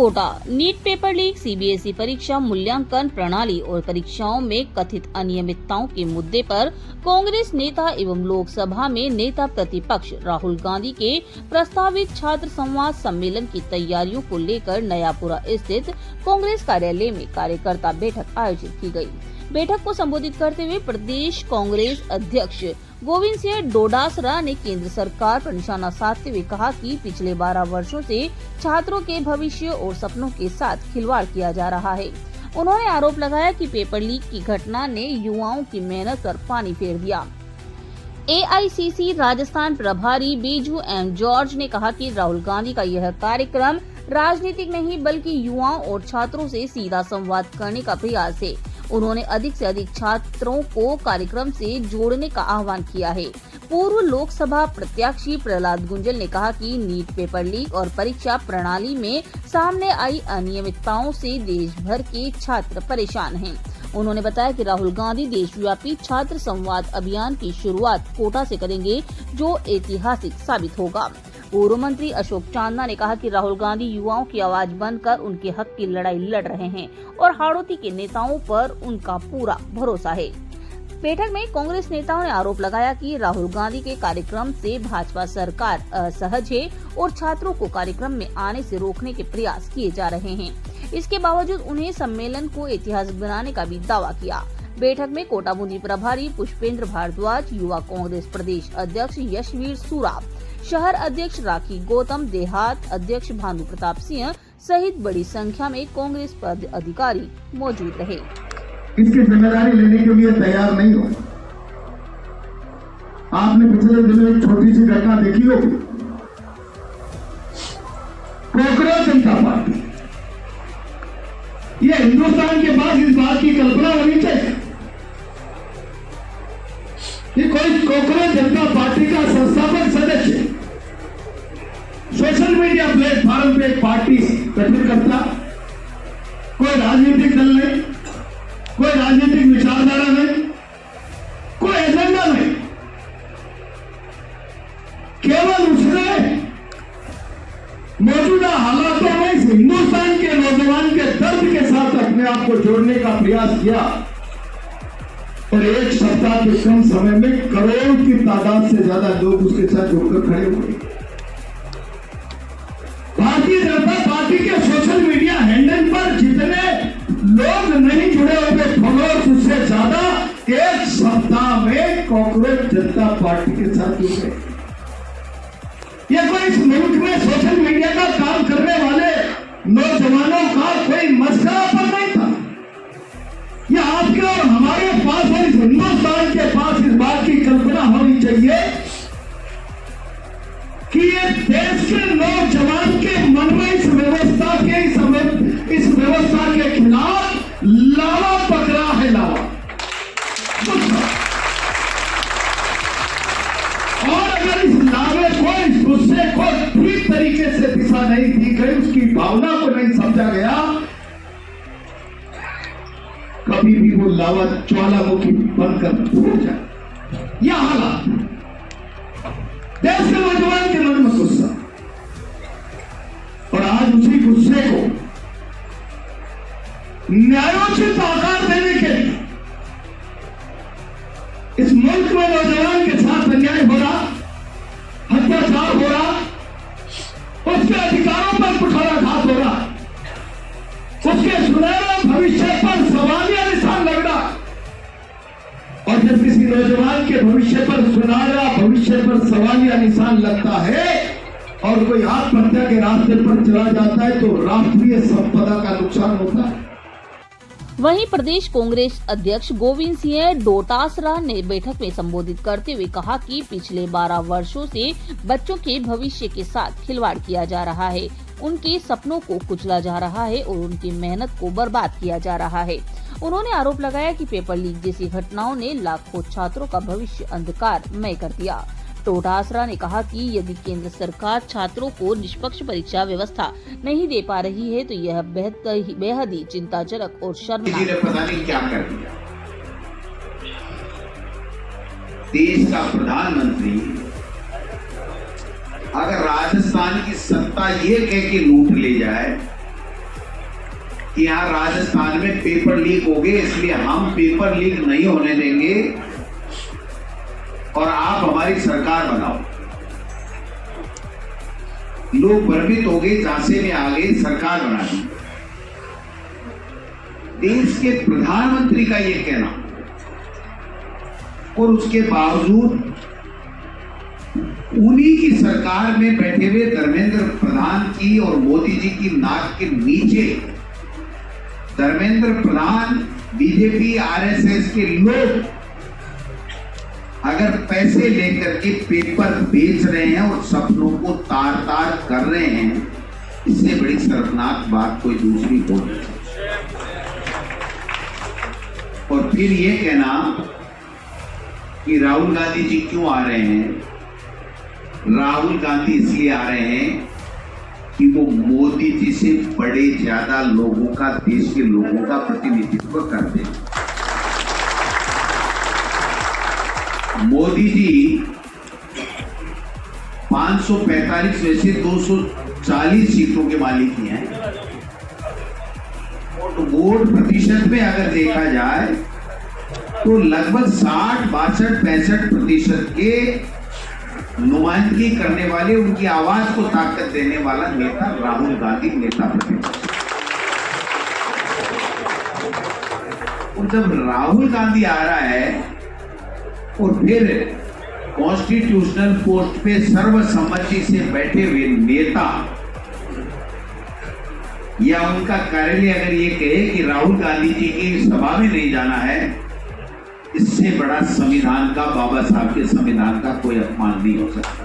Kota NEET paper leak, CBSE परीक्षा मूल्यांकन प्रणाली और परीक्षाओं में कथित अनियमितताओं के मुद्दे पर कांग्रेस नेता एवं लोकसभा में नेता प्रतिपक्ष राहुल गांधी के प्रस्तावित छात्र संवाद सम्मेलन की तैयारियों को लेकर नयापुरा स्थित कांग्रेस कार्यालय में कार्यकर्ता बैठक आयोजित की गई। बैठक को संबोधित करते हुए प्रदेश कांग्रेस अध्यक्ष गोविंद सिंह डोटासरा ने केंद्र सरकार पर निशाना साधते हुए कहा कि पिछले 12 वर्षों से छात्रों के भविष्य और सपनों के साथ खिलवाड़ किया जा रहा है। उन्होंने आरोप लगाया कि पेपर लीक की घटना ने युवाओं की मेहनत पर पानी फेर दिया। एआईसीसी राजस्थान प्रभारी बीजू एम जॉर्ज ने कहा कि राहुल गांधी का यह कार्यक्रम राजनीतिक नहीं बल्कि युवाओं और छात्रों से सीधा संवाद करने का प्रयास है। उन्होंने अधिक से अधिक छात्रों को कार्यक्रम से जोड़ने का आह्वान किया है। पूर्व लोकसभा प्रत्याशी प्रहलाद गुंजल ने कहा कि नीट पेपर लीक और परीक्षा प्रणाली में सामने आई अनियमितताओं से देश भर के छात्र परेशान हैं। उन्होंने बताया कि राहुल गांधी देशव्यापी छात्र संवाद अभियान की शुरुआत कोटा से करेंगे, जो ऐतिहासिक साबित होगा। पूर्व मंत्री अशोक चांदना ने कहा कि राहुल गांधी युवाओं की आवाज बनकर उनके हक की लड़ाई लड़ रहे हैं और हाड़ौती के नेताओं पर उनका पूरा भरोसा है। बैठक में कांग्रेस नेताओं ने आरोप लगाया कि राहुल गांधी के कार्यक्रम से भाजपा सरकार असहज है और छात्रों को कार्यक्रम में आने से रोकने के प्रयास किए जा रहे हैं। इसके बावजूद उन्हें सम्मेलन को ऐतिहासिक बनाने का भी दावा किया। बैठक में कोटा बूंदी प्रभारी पुष्पेंद्र भारद्वाज, युवा कांग्रेस प्रदेश अध्यक्ष यशवीर सूरा, शहर अध्यक्ष राखी गौतम, देहात अध्यक्ष भानु प्रताप सिंह सहित बड़ी संख्या में कांग्रेस पदाधिकारी मौजूद रहे। इसकी जिम्मेदारी लेने के लिए तैयार नहीं हो। आपने पिछले दिनों एक छोटी सी घटना देखी होगी। कांग्रेस जनता पार्टी, ये हिंदुस्तान के पास इस बात की कल्पना होनी चाहिए कि कोई कांग्रेस जनता पार्टी का संस्थापक सदस्य सोशल मीडिया प्लेटफॉर्म पे एक पार्टी गठित करता, कोई राजनीतिक दल नहीं, कोई राजनीतिक विचारधारा नहीं, कोई एजेंडा नहीं, केवल उसने मौजूदा हालातों में हिंदुस्तान के नौजवान के दर्द के साथ अपने आप को जोड़ने का प्रयास किया और एक सप्ताह के कम समय में करोड़ की तादाद से ज्यादा लोग उसके साथ जुड़कर खड़े हुए। भारतीय जनता पार्टी के सोशल मीडिया हैंडल पर जितने लोग नहीं जुड़े होंगे फॉलोअर्स, उससे ज्यादा एक सप्ताह में कांग्रेस जनता पार्टी के साथ जुड़े। यह कोई इस मुल्क में सोशल मीडिया का काम करने वाले नौजवानों का कोई मसलापन नहीं था। यह आपके और हमारे पास और इस हिंदुस्तान के पास इस बात की कल्पना होनी चाहिए कि ये देश के नौजवान के मन में इस व्यवस्था के खिलाफ लावा पकड़ा है, लावा। और अगर इस लावे को, इस गुस्से को ठीक तरीके से दिशा नहीं दी गई, उसकी भावना को नहीं समझा गया, कभी भी वो लावा ज्वालामुखी बनकर फूट जाए। यह हालात देश के नौजवान के मन में गुस्सा, और आज उसी गुस्से को न्यायोचित आकार देने के लिए इस मुल्क में नौजवान के साथ अन्याय हो रहा, अत्याचार हो रहा, उसके अधिकारों पर कुठाराघात हो रहा, उसके सुनहरे भविष्य पर सवालिया निशान लग रहा। और जब किसी नौजवान के भविष्य पर सुनहरा भविष्य पर सवालिया निशान लगता है और कोई आत्महत्या के रास्ते पर चला जाता है तो राष्ट्रीय संपदा का नुकसान होता है। वहीं प्रदेश कांग्रेस अध्यक्ष गोविंद सिंह डोटासरा ने बैठक में संबोधित करते हुए कहा कि पिछले 12 वर्षों से बच्चों के भविष्य के साथ खिलवाड़ किया जा रहा है, उनके सपनों को कुचला जा रहा है और उनकी मेहनत को बर्बाद किया जा रहा है। उन्होंने आरोप लगाया कि पेपर लीक जैसी घटनाओं ने लाखों छात्रों का भविष्य अंधकारमय कर दिया। डोटासरा ने कहा कि यदि केंद्र सरकार छात्रों को निष्पक्ष परीक्षा व्यवस्था नहीं दे पा रही है तो यह बेहद ही चिंताजनक और शर्मनाक है। पता नहीं क्या कर दिया। देश का प्रधानमंत्री अगर राजस्थान की सत्ता ये कह के लूट ले जाए कि यहाँ राजस्थान में पेपर लीक हो गए, इसलिए हम पेपर लीक नहीं होने देंगे और आप हमारी सरकार बनाओ। लोग भ्रमित हो गए, झांसे में आ गए, सरकार बना दी। देश के प्रधानमंत्री का यह कहना और उसके बावजूद उन्हीं की सरकार में बैठे हुए धर्मेंद्र प्रधान की और मोदी जी की नाक के नीचे धर्मेंद्र प्रधान, बीजेपी, आरएसएस के लोग अगर पैसे लेकर के पेपर बेच रहे हैं और सपनों को तार तार कर रहे हैं, इससे बड़ी शर्मनाक बात कोई दूसरी हो नहीं। और फिर ये कहना कि राहुल गांधी जी क्यों आ रहे हैं? राहुल गांधी इसलिए आ रहे हैं कि वो मोदी जी से बड़े ज्यादा लोगों का, देश के लोगों का प्रतिनिधित्व करते हैं। मोदी जी 545 में से 240 सीटों के मालिक ही हैं। तो वोट प्रतिशत में अगर देखा जाए तो लगभग 60, 62, 65% के नुमाइंदगी करने वाले, उनकी आवाज को ताकत देने वाला नेता राहुल गांधी नेता प्रतिपक्ष। और जब राहुल गांधी आ रहा है और फिर कॉन्स्टिट्यूशनल पोस्ट पे सर्वसम्मति से बैठे हुए नेता या उनका कार्यालय अगर ये कहे कि राहुल गांधी जी की सभा में नहीं जाना है, इससे बड़ा संविधान का, बाबा साहब के संविधान का कोई अपमान नहीं हो सकता।